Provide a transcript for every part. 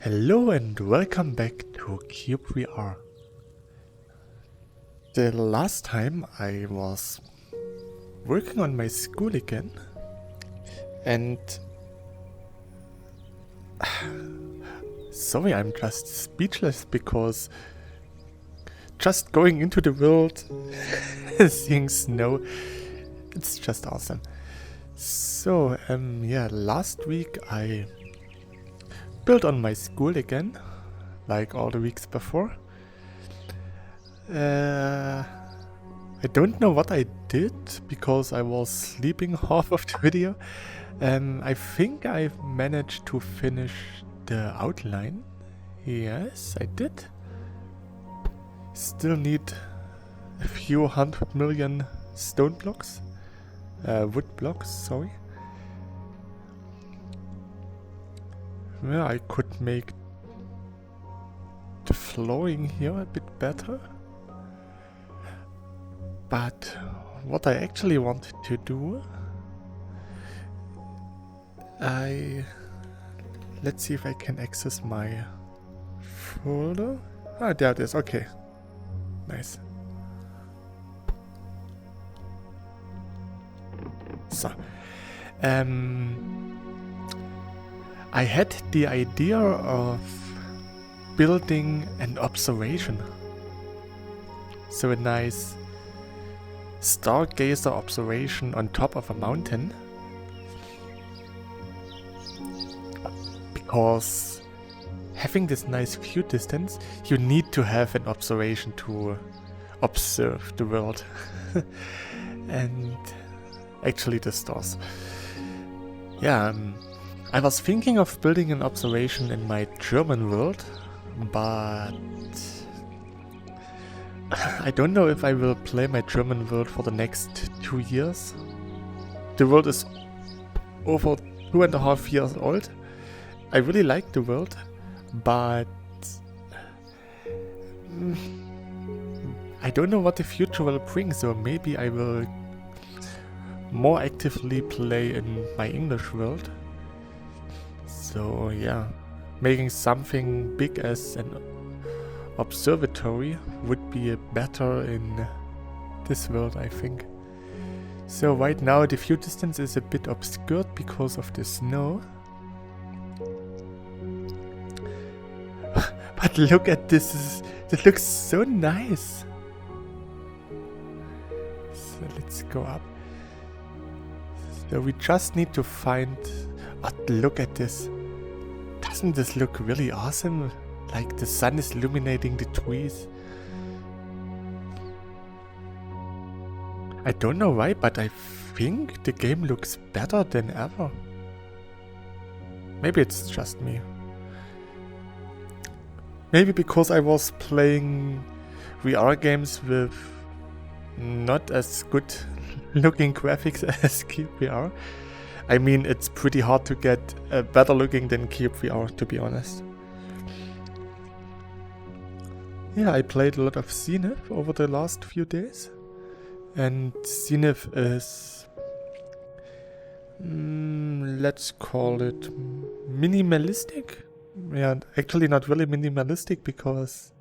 Hello and welcome back to cyubeVR. The last time I was working on my school again and sorry, I'm just speechless because just going into the world, seeing snow, it's just awesome. So, last week I built on my school again, like all the weeks before. I don't know what I did because I was sleeping half of the video. I think I've managed to finish the outline. Yes, I did. Still need a few 100 million stone blocks. Wood blocks, sorry. Well, I could make the flooring here a bit better. But what I actually wanted to do, let's see if I can access my folder. Ah, there it is. Okay, nice. So, I had the idea of building an observation. So a nice stargazer observation on top of a mountain. Because having this nice view distance, you need to have an observation to observe the world. And actually the stars. Yeah, I was thinking of building an observation in my German world, but I don't know if I will play my German world for the next 2 years. The world is over 2.5 years old. I really like the world, but I don't know what the future will bring, so maybe I will more actively play in my English world. So yeah, making something big as an observatory would be better in this world, I think. So right now the view distance is a bit obscured because of the snow. But look at this, it looks so nice. So let's go up. So we just need to find... Oh, look at this. Doesn't this look really awesome? Like the sun is illuminating the trees. I don't know why, but I think the game looks better than ever. Maybe it's just me. Maybe because I was playing VR games with not as good looking graphics as cyubeVR. I mean, it's pretty hard to get better looking than cyubeVR, to be honest. Yeah, I played a lot of Zenith over the last few days. And Zenith is... let's call it minimalistic. Yeah, actually not really minimalistic because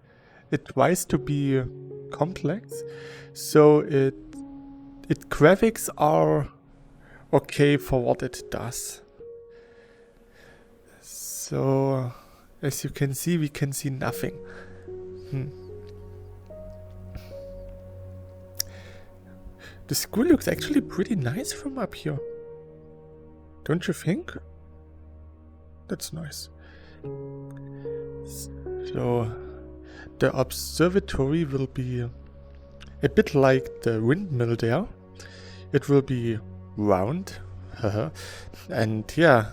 it tries to be complex. So its graphics are okay for what it does. So as you can see, we can see nothing. The school looks actually pretty nice from up here. Don't you think? That's nice. So the observatory will be a bit like the windmill there. It will be round. And yeah,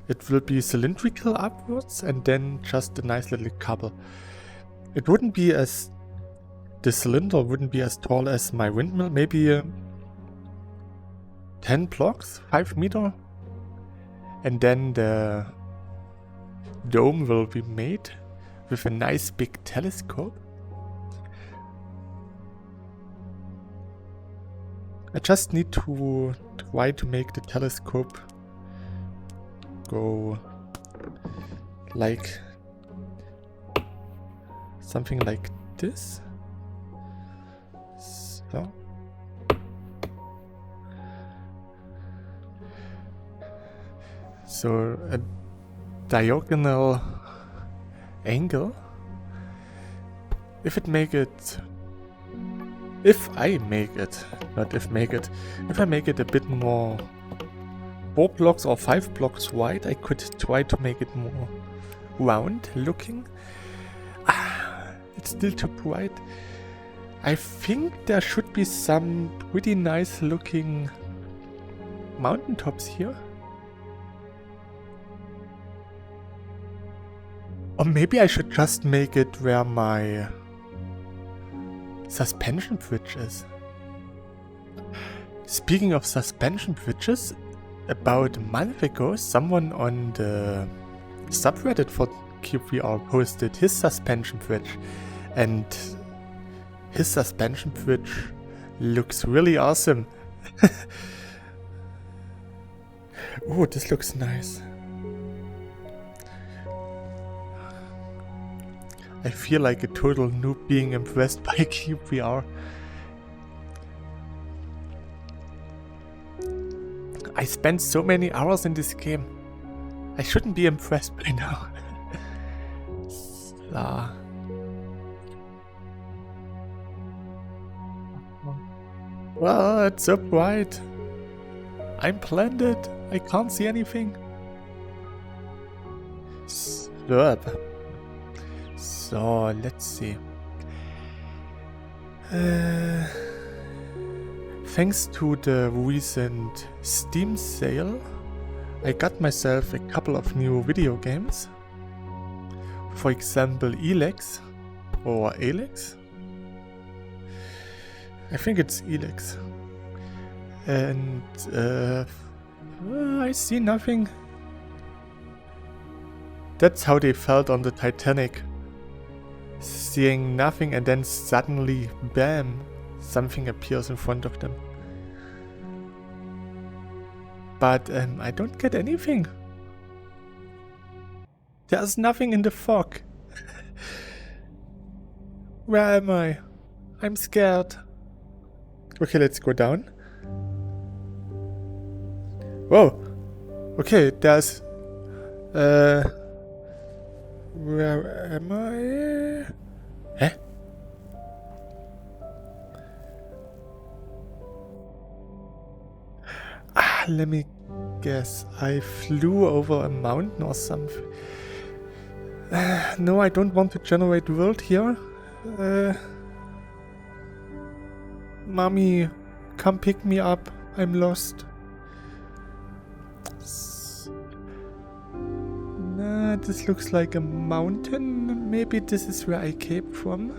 it will be cylindrical upwards and then just a nice little couple. It wouldn't be as... The cylinder wouldn't be as tall as my windmill. Maybe 10 blocks, 5 meter. And then the dome will be made with a nice big telescope. I just need to try to make the telescope go like something like this. So. So a diagonal angle. If I make it, if I make it a bit more 4 blocks or 5 blocks wide, I could try to make it more round looking. It's still too bright. I think there should be some pretty nice looking mountaintops here. Or maybe I should just make it where my suspension bridge is. Speaking of suspension bridges, about a month ago, someone on the subreddit for cyubeVR posted his suspension bridge, and his suspension bridge looks really awesome. Oh, this looks nice. I feel like a total noob being impressed by cyubeVR. I spent so many hours in this game. I shouldn't be impressed by now. Well, it's so bright. I'm blinded. I can't see anything. Slurp. So, let's see. Thanks to the recent Steam sale, I got myself a couple of new video games. For example, Elex or Alex. I think it's Elex. And I see nothing. That's how they felt on the Titanic. Seeing nothing and then suddenly, bam, something appears in front of them. But I don't get anything. There's nothing in the fog. Where am I? I'm scared. Okay, let's go down. Whoa. Okay, there's... where am I? Huh? Let me guess. I flew over a mountain or something. No, I don't want to generate world here. Mommy, come pick me up. I'm lost. Nah, this looks like a mountain. Maybe this is where I came from.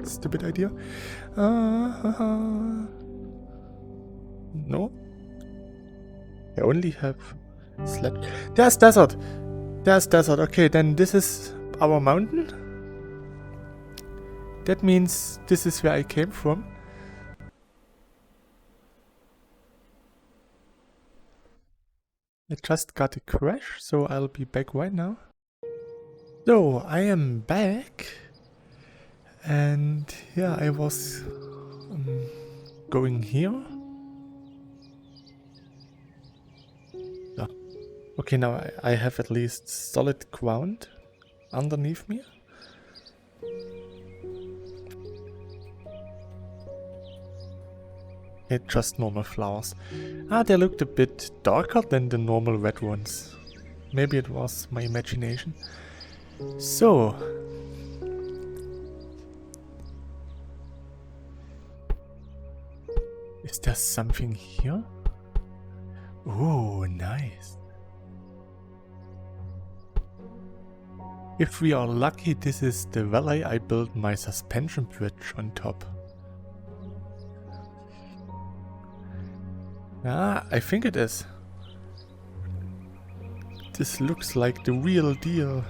Stupid idea. No. I only have slept. There's desert. There's desert. Okay, then this is our mountain. That means this is where I came from. I just got a crash, so I'll be back right now. So, I am back. And yeah, I was going here. Yeah. Okay, now I have at least solid ground underneath me. Okay, just normal flowers. They looked a bit darker than the normal red ones. Maybe it was my imagination. So... is there something here? Oh, nice. If we are lucky, this is the valley I built my suspension bridge on top. I think it is. This looks like the real deal.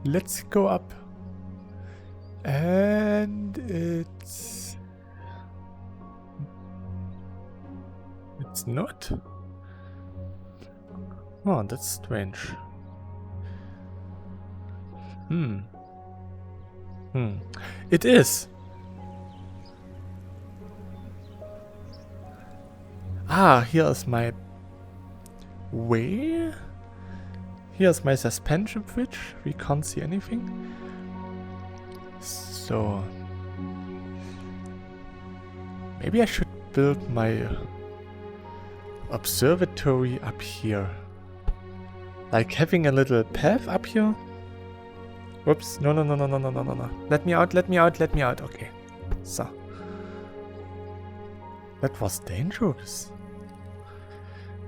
Let's go up. And it's... It's not? Oh, that's strange. It is! Ah, here's my way. Here's my suspension bridge. We can't see anything. So maybe I should build my observatory up here. Like having a little path up here. Whoops. No. Let me out. Okay. So. That was dangerous.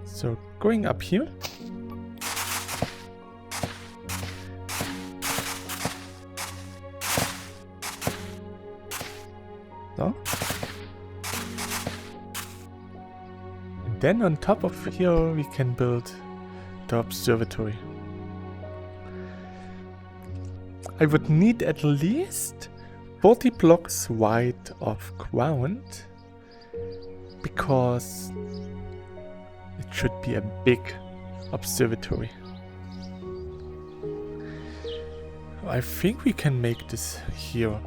So going up here. So. And then on top of here we can build the observatory. I would need at least 40 blocks wide of ground because it should be a big observatory. I think we can make this here.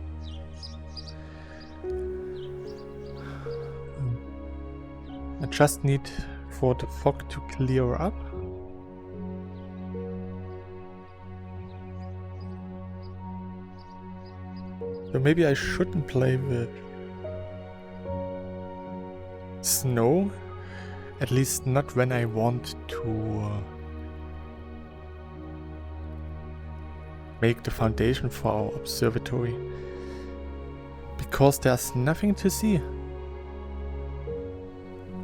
I just need for the fog to clear up. So maybe I shouldn't play with snow, at least not when I want to make the foundation for our observatory, because there's nothing to see.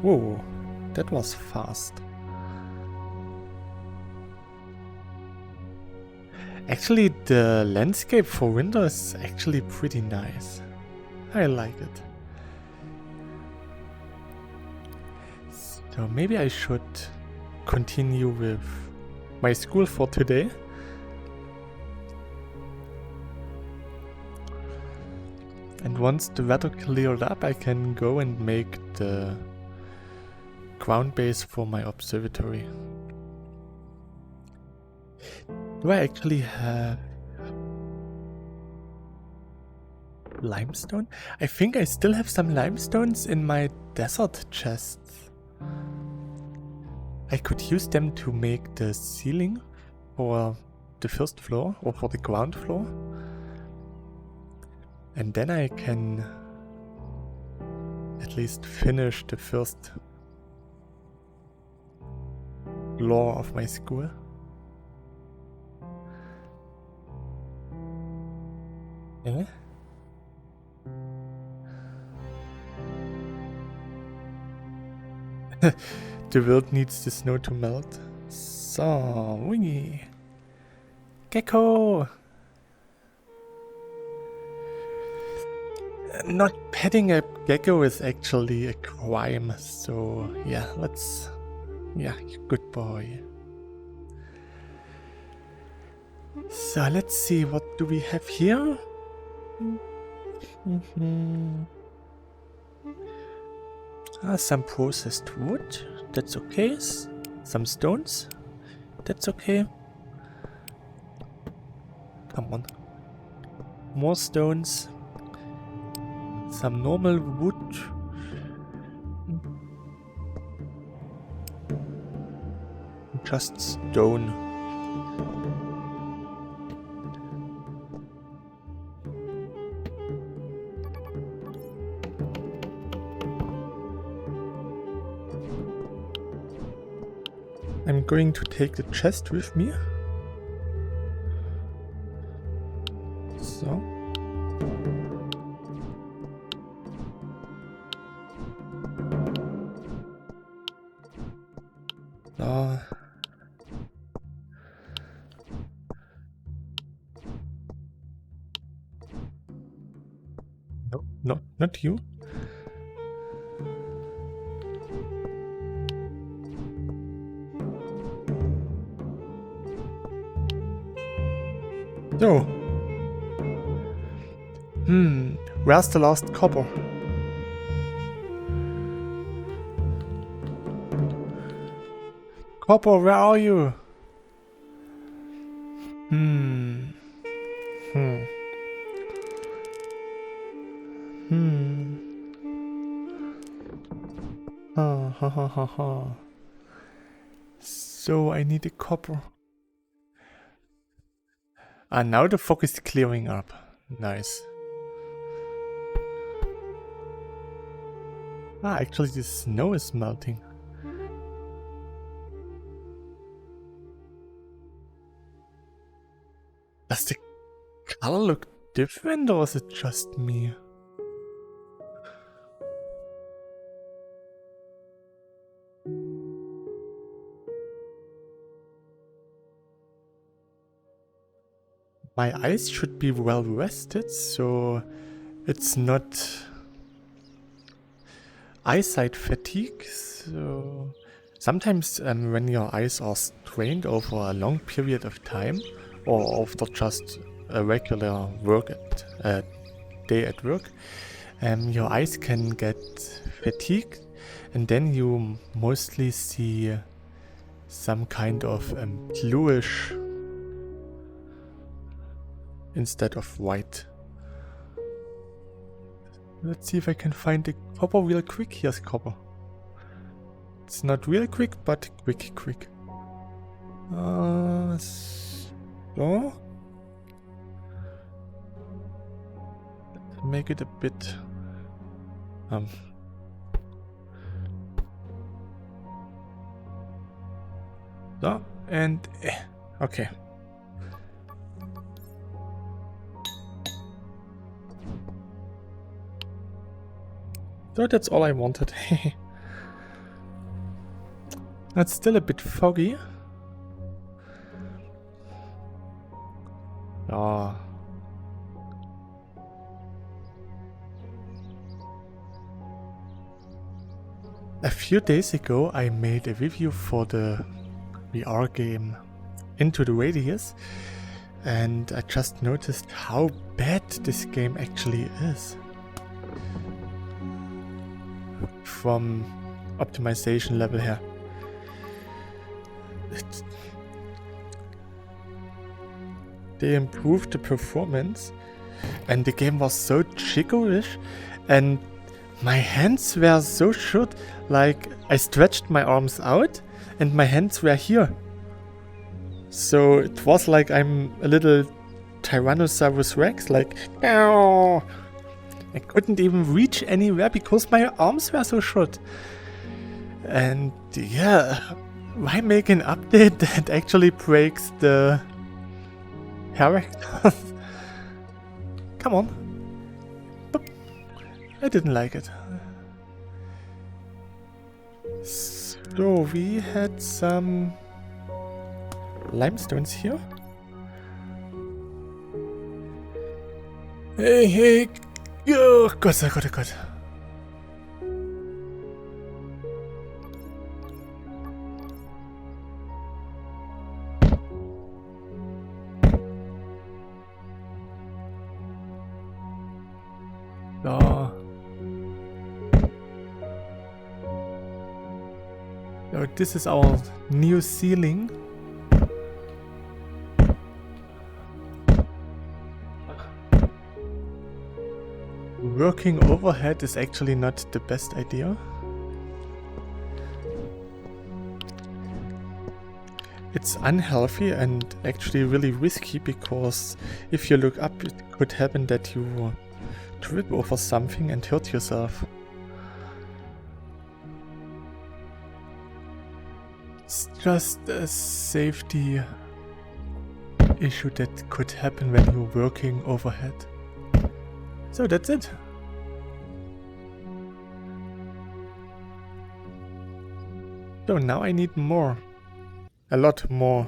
Whoa, that was fast. Actually, the landscape for winter is actually pretty nice. I like it. So maybe I should continue with my school for today. And once the weather cleared up, I can go and make the ground base for my observatory. Do I actually have limestone? I think I still have some limestones in my desert chests. I could use them to make the ceiling for the first floor or for the ground floor. And then I can at least finish the first floor of my school. Eh? The world needs the snow to melt. So, Wingy. Gecko! Not petting a gecko is actually a crime, so yeah, let's... Yeah, good boy. So let's see, what do we have here? Some processed wood, that's okay. Some stones, that's okay. Come on. More stones. Some normal wood. Just stone. I'm going to take the chest with me. So. No, not you. So. Where's the last copper? Copper, where are you? Hmm. Hmm. Hmm. Ha ha ha ha ha. So I need a copper. Ah, now the fog is clearing up. Nice. Ah, actually the snow is melting. Does the color look different or is it just me? My eyes should be well rested, so it's not eyesight fatigue. So sometimes when your eyes are strained over a long period of time, or after just a regular day at work, your eyes can get fatigued, and then you mostly see some kind of bluish instead of white. Let's see if I can find the copper real quick. Here's copper. It's not real quick, but quick. So. Let's make it a bit... So, and... okay. So that's all I wanted. That's still a bit foggy. Oh. A few days ago I made a review for the VR game Into the Radius, and I just noticed how bad this game actually is. From optimization level here. They improved the performance and the game was so jiggerish and my hands were so short, like I stretched my arms out and my hands were here. So it was like I'm a little Tyrannosaurus Rex, like ow! I couldn't even reach anywhere because my arms were so short. And yeah, why make an update that actually breaks the characters? Come on. Boop. I didn't like it. So we had some limestones here. Hey, oh Gott, oh Gott, oh Gott. So. So this is our new ceiling. Working overhead is actually not the best idea. It's unhealthy and actually really risky because if you look up, it could happen that you trip over something and hurt yourself. It's just a safety issue that could happen when you're working overhead. So that's it. So now I need more. A lot more.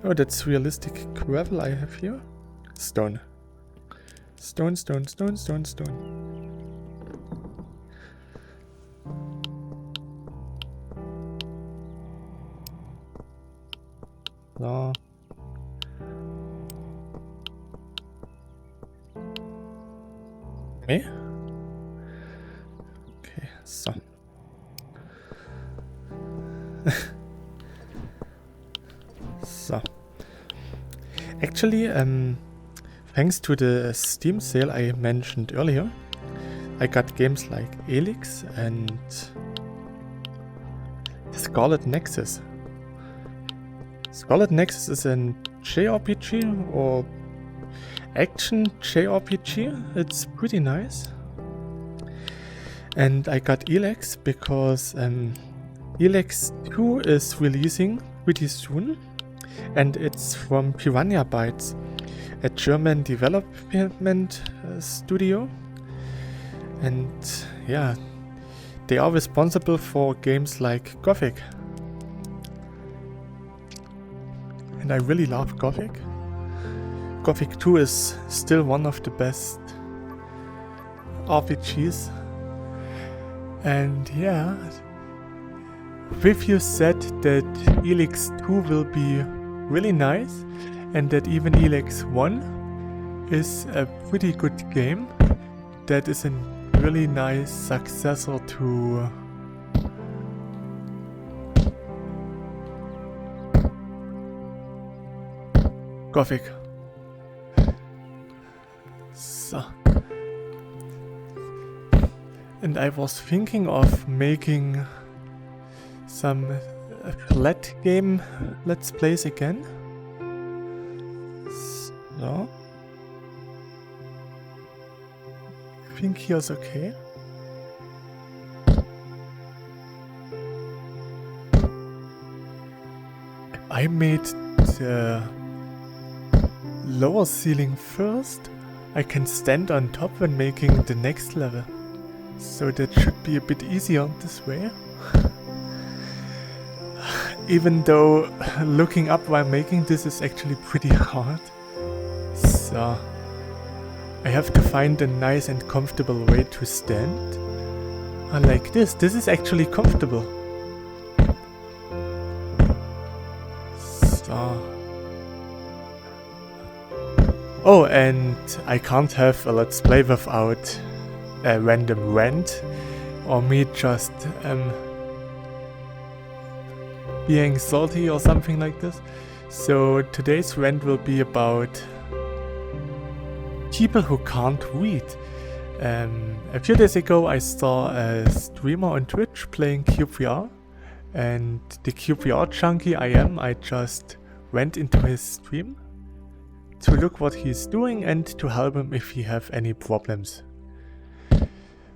Oh, that's realistic gravel I have here. Stone. Stone. So. Me? Okay, so. Actually, thanks to the Steam sale I mentioned earlier, I got games like Elix and Scarlet Nexus. Scarlet Nexus is an JRPG or action JRPG. It's pretty nice. And I got Elix because Elix 2 is releasing pretty soon. And it's from Piranha Bytes, a German development studio. And yeah, they are responsible for games like Gothic. And I really love Gothic. Gothic 2 is still one of the best RPGs. And yeah, reviews said that Elix 2 will be really nice and that even Elix 1 is a pretty good game that is a really nice successor to Gothic. So. And I was thinking of making some flat game let's plays again. So. I think here's okay. I made the lower ceiling first. I can stand on top when making the next level. So that should be a bit easier this way. Even though looking up while making this is actually pretty hard. So I have to find a nice and comfortable way to stand. Like this. This is actually comfortable. So. Oh, and I can't have a let's play without a random rant or me just being salty or something like this. So today's rant will be about people who can't read. A few days ago I saw a streamer on Twitch playing cyubeVR, and the cyubeVR junkie I am, I just went into his stream to look what he's doing and to help him if he have any problems.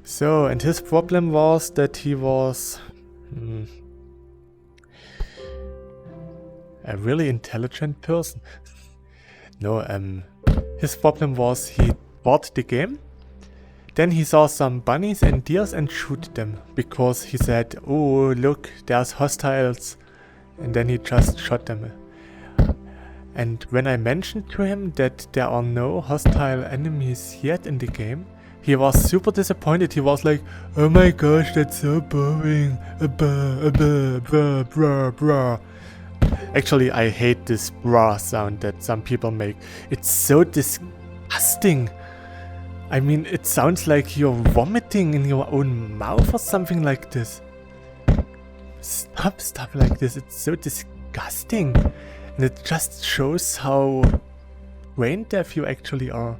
So, and his problem was that he was a really intelligent person. No, his problem was he bought the game, then he saw some bunnies and deers and shoot them because he said, oh look, there's hostiles, and then he just shot them. And when I mentioned to him that there are no hostile enemies yet in the game, he was super disappointed. He was like, oh my gosh, that's so boring. Actually, I hate this bra sound that some people make. It's so disgusting. I mean, it sounds like you're vomiting in your own mouth or something like this. Stop stuff like this. It's so disgusting. And it just shows how brain deaf you actually are.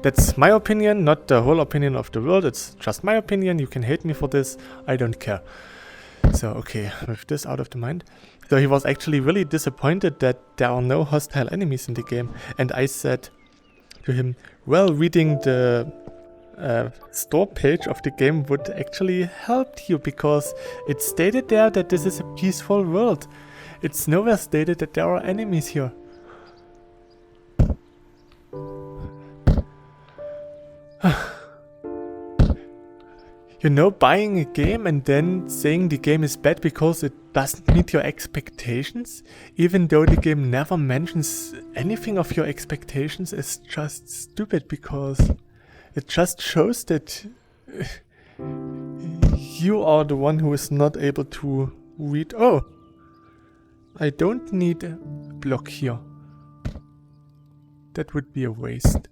That's my opinion, not the whole opinion of the world. It's just my opinion. You can hate me for this. I don't care. So, okay, with this out of the mind. So he was actually really disappointed that there are no hostile enemies in the game. And I said to him, well, reading the store page of the game would actually help you, because it stated there that this is a peaceful world. It's nowhere stated that there are enemies here. You know, buying a game and then saying the game is bad because it doesn't meet your expectations, even though the game never mentions anything of your expectations, is just stupid, because it just shows that you are the one who is not able to read. Oh, I don't need a block here. That would be a waste.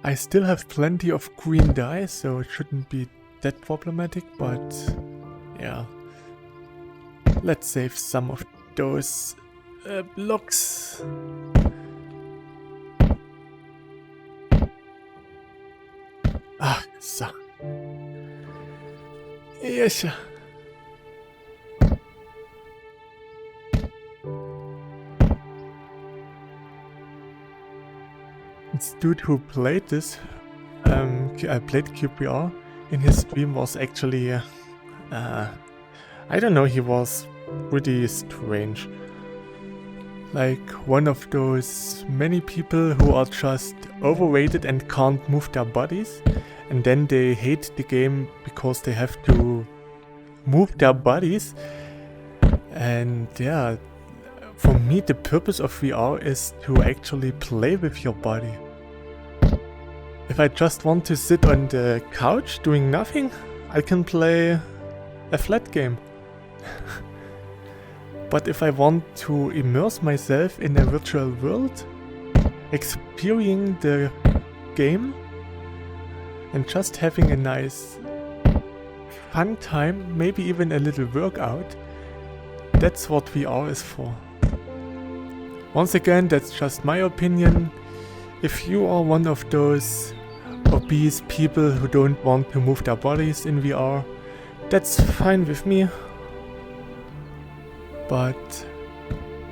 I still have plenty of green dye, so it shouldn't be that problematic, but yeah. Let's save some of those blocks. Ah, so. Yes. This dude who played this, played cyubeVR in his stream was actually, I don't know, he was pretty strange. Like one of those many people who are just overrated and can't move their bodies, and then they hate the game because they have to move their bodies. And yeah, for me the purpose of VR is to actually play with your body. If I just want to sit on the couch doing nothing, I can play a flat game. But if I want to immerse myself in a virtual world, experiencing the game and just having a nice fun time, maybe even a little workout, that's what VR is for. Once again, that's just my opinion. If you are one of those obese people who don't want to move their bodies in VR, that's fine with me. But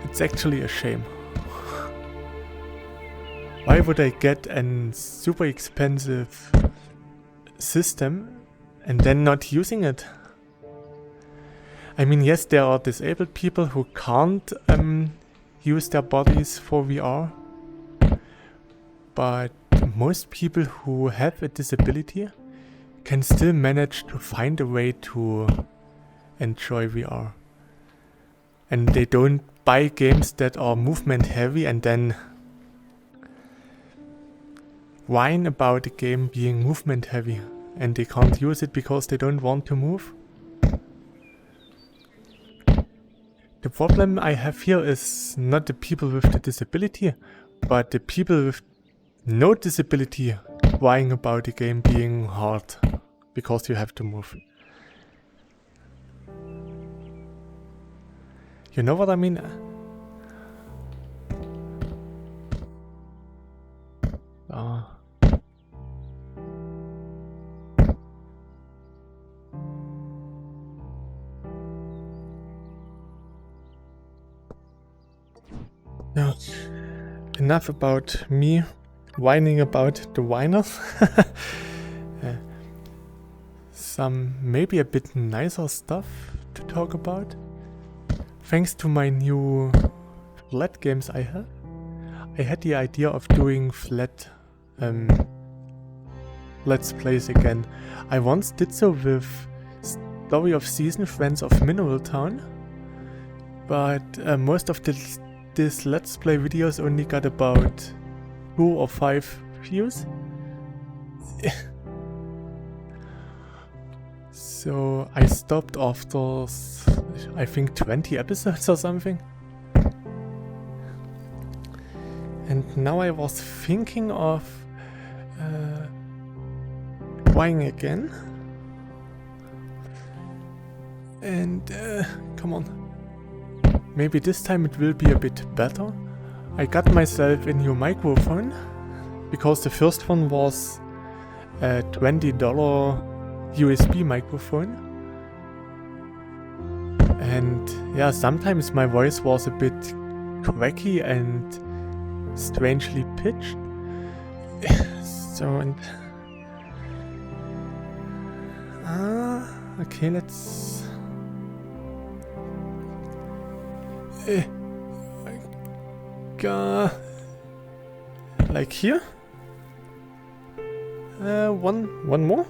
it's actually a shame. Why would I get a super expensive system and then not using it? I mean, yes, there are disabled people who can't use their bodies for VR, but most people who have a disability can still manage to find a way to enjoy VR. And they don't buy games that are movement heavy and then whine about the game being movement heavy and they can't use it because they don't want to move. The problem I have here is not the people with the disability, but the people with no disability whining about the game being hard because you have to move. You know what I mean? No. Enough about me whining about the whiners. Some maybe a bit nicer stuff to talk about. Thanks to my new flat games I have, I had the idea of doing flat Let's Plays again. I once did so with Story of Season Friends of Mineral Town, but most of this Let's Play videos only got about 2 or 5 views. So I stopped after, I think, 20 episodes or something. And now I was thinking of trying again. And come on. Maybe this time it will be a bit better. I got myself a new microphone because the first one was a $20 USB microphone, and yeah, sometimes my voice was a bit cracky and strangely pitched. So, and okay, let's like here, one more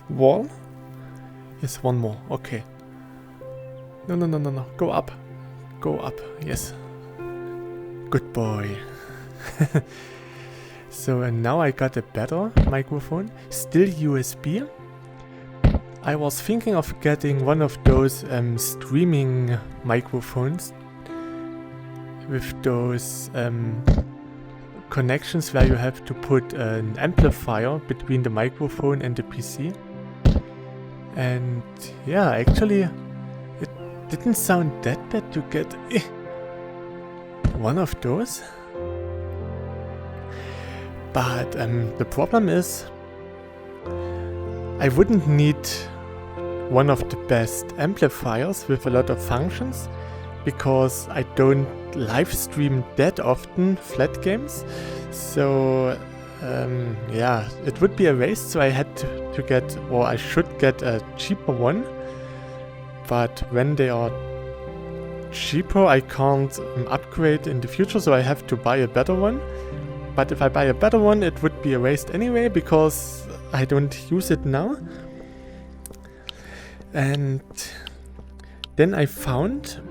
wall. Yes, one more. Okay. No. Go up. Yes. Good boy. So, and now I got a better microphone. Still USB. I was thinking of getting one of those streaming microphones with those connections where you have to put an amplifier between the microphone and the PC. And yeah, actually didn't sound that bad to get one of those. But the problem is, I wouldn't need one of the best amplifiers with a lot of functions, because I don't live stream that often flat games. So yeah, it would be a waste, so I had to get, or I should get a cheaper one. But when they are cheaper, I can't upgrade in the future, so I have to buy a better one. But if I buy a better one, it would be a waste anyway, because I don't use it now. And then I found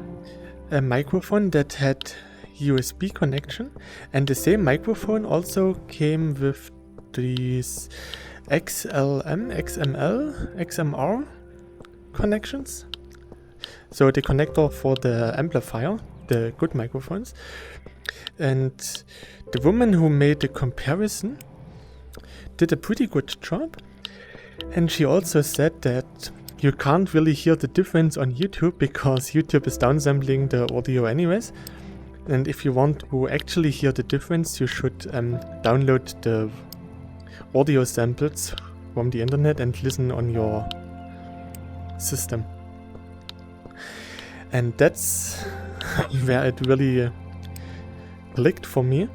a microphone that had USB connection, and the same microphone also came with these XMR connections. So the connector for the amplifier, the good microphones. And the woman who made the comparison did a pretty good job. And she also said that you can't really hear the difference on YouTube, because YouTube is downsampling the audio anyways. And if you want to actually hear the difference, you should download the audio samples from the internet and listen on your system. And that's where it really clicked for me.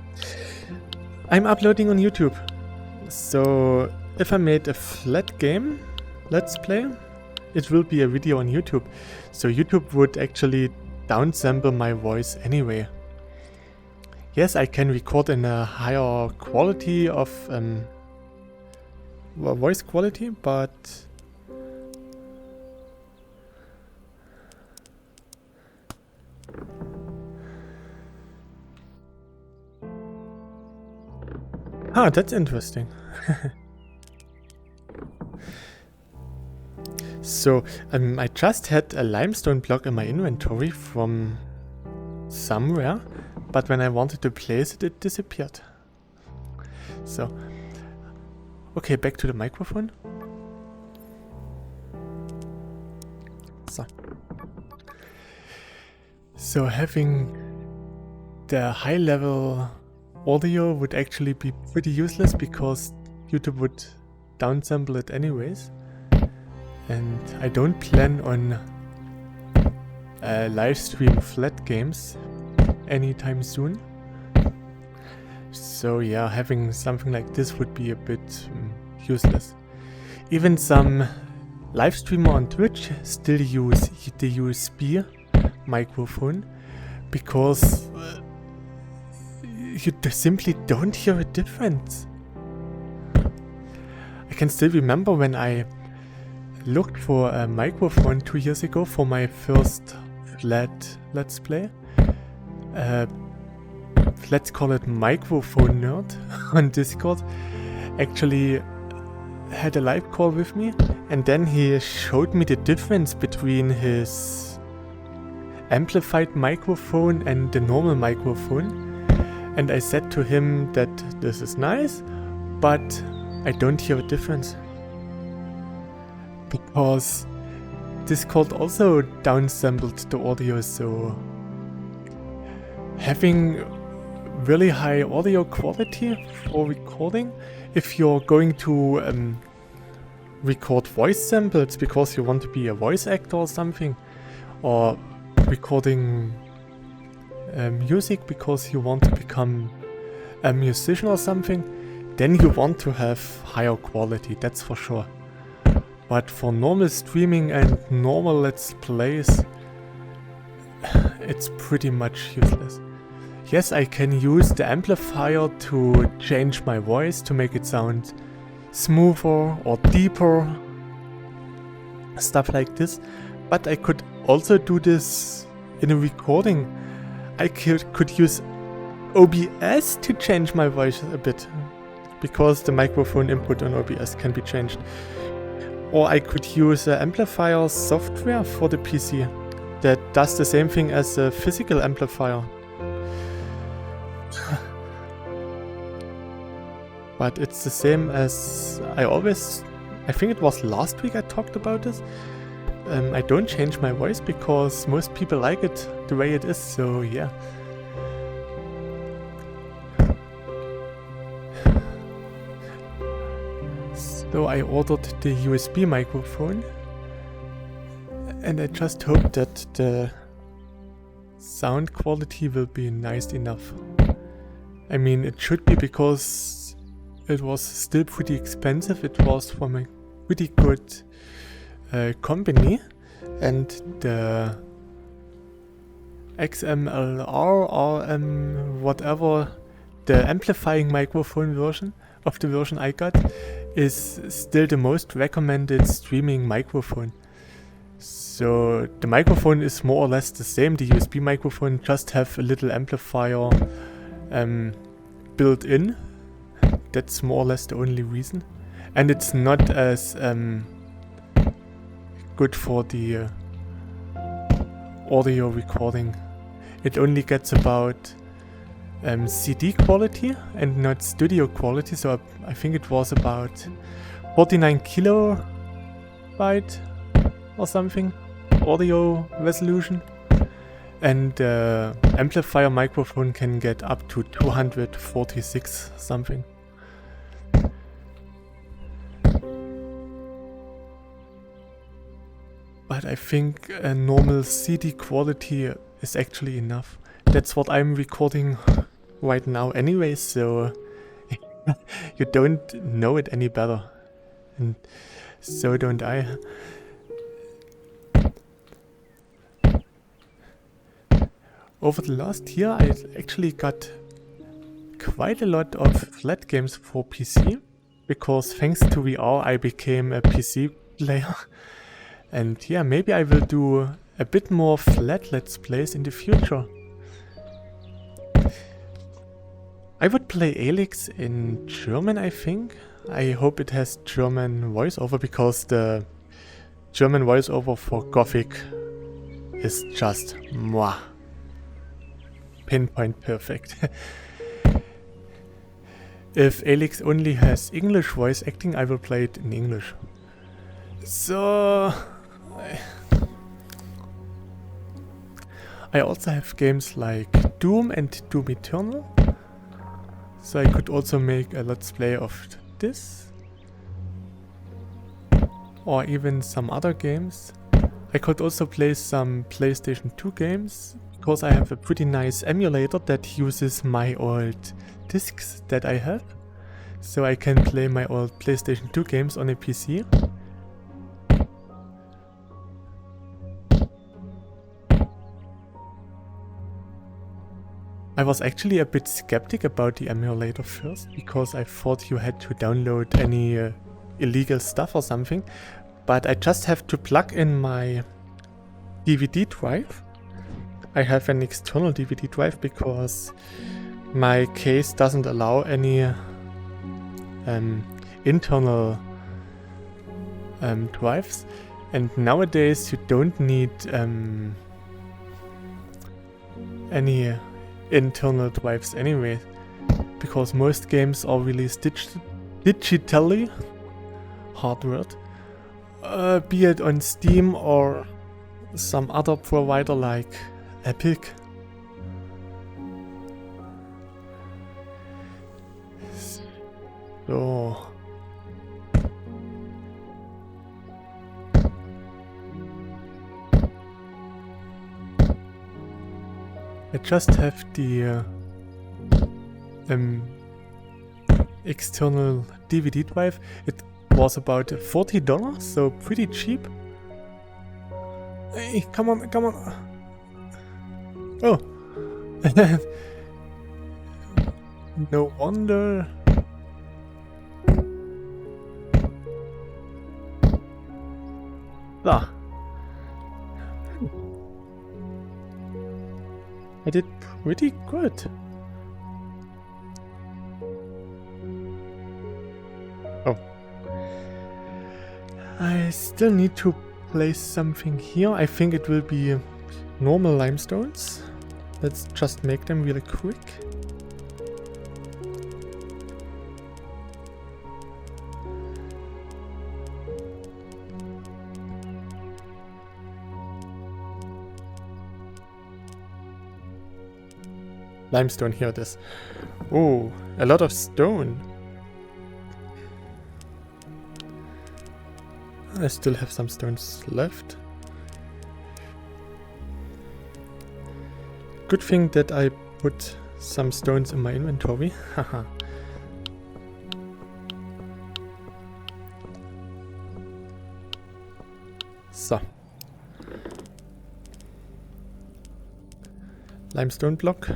I'm uploading on YouTube. So if I made a flat game let's play, it will be a video on YouTube. So YouTube would actually downsample my voice anyway. Yes, I can record in a higher quality of voice quality, but that's interesting. So I just had a limestone block in my inventory from somewhere, but when I wanted to place it, it disappeared. So, okay, back to the microphone. So having the high level audio would actually be pretty useless, because YouTube would downsample it anyways. And I don't plan on live stream flat games anytime soon. So yeah, having something like this would be a bit useless. Even some live streamer on Twitch still use the USB microphone, because you simply don't hear a difference. I can still remember when I looked for a microphone 2 years ago for my first flat let's play. Let's call it Microphone Nerd on Discord. Actually had a live call with me, and then he showed me the difference between his amplified microphone and the normal microphone. And I said to him that this is nice, but I don't hear a difference. Because Discord also downsampled the audio, so having really high audio quality for recording, if you're going to record voice samples because you want to be a voice actor or something, or recording music because you want to become a musician or something, then you want to have higher quality, that's for sure. But for normal streaming and normal let's plays, it's pretty much useless. Yes, I can use the amplifier to change my voice to make it sound smoother or deeper, stuff like this, but I could also do this in a recording. I could use OBS to change my voice a bit, because the microphone input on OBS can be changed. Or I could use amplifier software for the PC that does the same thing as a physical amplifier. But it's the same as I think it was last week I talked about this. I don't change my voice because most people like it the way it is, so yeah. So I ordered the USB microphone and I just hope that the sound quality will be nice enough. I mean, it should be because it was still pretty expensive. It was from a pretty good company, and the XMLR or whatever, the amplifying microphone version of the version I got is still the most recommended streaming microphone. So the microphone is more or less the same. The USB microphone just have a little amplifier built in. That's more or less the only reason. And it's not as good for the audio recording. It only gets about CD quality and not studio quality, so I think it was about 49 kilobyte or something audio resolution, and the amplifier microphone can get up to 246 something. But I think a normal CD quality is actually enough. That's what I'm recording right now anyway, so you don't know it any better. And so don't I. Over the last year I actually got quite a lot of flat games for PC, because thanks to VR I became a PC player. And yeah, maybe I will do a bit more flat Let's Plays in the future. I would play Alyx in German, I think. I hope it has German voiceover, because the German voiceover for Gothic is just mwah. Pinpoint perfect. If Alyx only has English voice acting, I will play it in English. So I also have games like Doom and Doom Eternal, so I could also make a Let's Play of this, or even some other games. I could also play some PlayStation 2 games, because I have a pretty nice emulator that uses my old discs that I have, so I can play my old PlayStation 2 games on a PC. I was actually a bit skeptic about the emulator first, because I thought you had to download any illegal stuff or something, but I just have to plug in my DVD drive. I have an external DVD drive because my case doesn't allow any internal drives, and nowadays you don't need any internal drives anyway, because most games are released digitally, hard word, be it on Steam or some other provider like Epic. So I just have the external DVD drive. It was about $40, so pretty cheap. Hey, come on, come on. Oh. No wonder. Ah. I did pretty good. Oh. I still need to place something here. I think it will be normal limestones. Let's just make them really quick. Limestone, here it is. Oh, a lot of stone. I still have some stones left. Good thing that I put some stones in my inventory. Haha. So. Limestone block.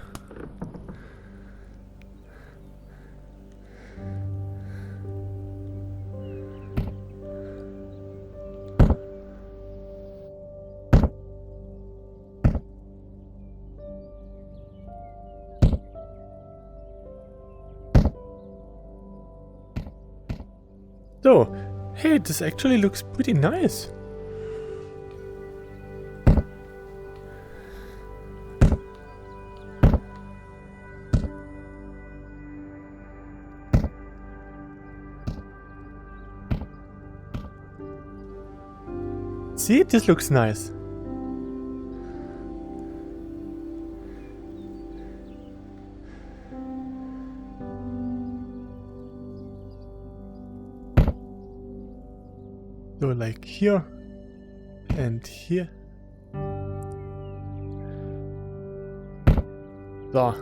So, hey, this actually looks pretty nice. See, this looks nice. So like here and here. So.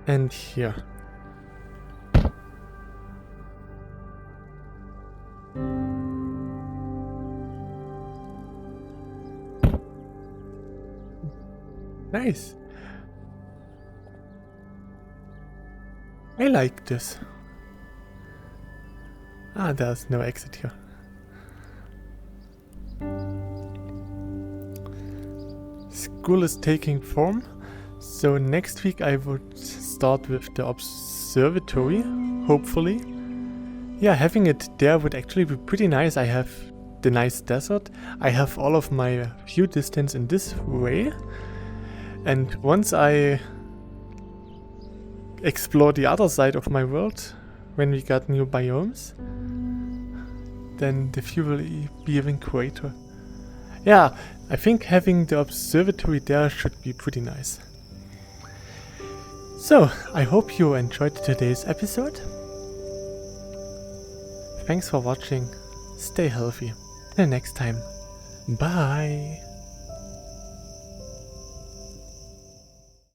And here. Nice. I like this. Ah, there's no exit here. School is taking form. So next week I would start with the observatory, hopefully. Yeah, having it there would actually be pretty nice. I have the nice desert. I have all of my view distance in this way. And once I explore the other side of my world, when we got new biomes, then the view will be even greater. Yeah, I think having the observatory there should be pretty nice. So, I hope you enjoyed today's episode. Thanks for watching. Stay healthy. Till next time. Bye.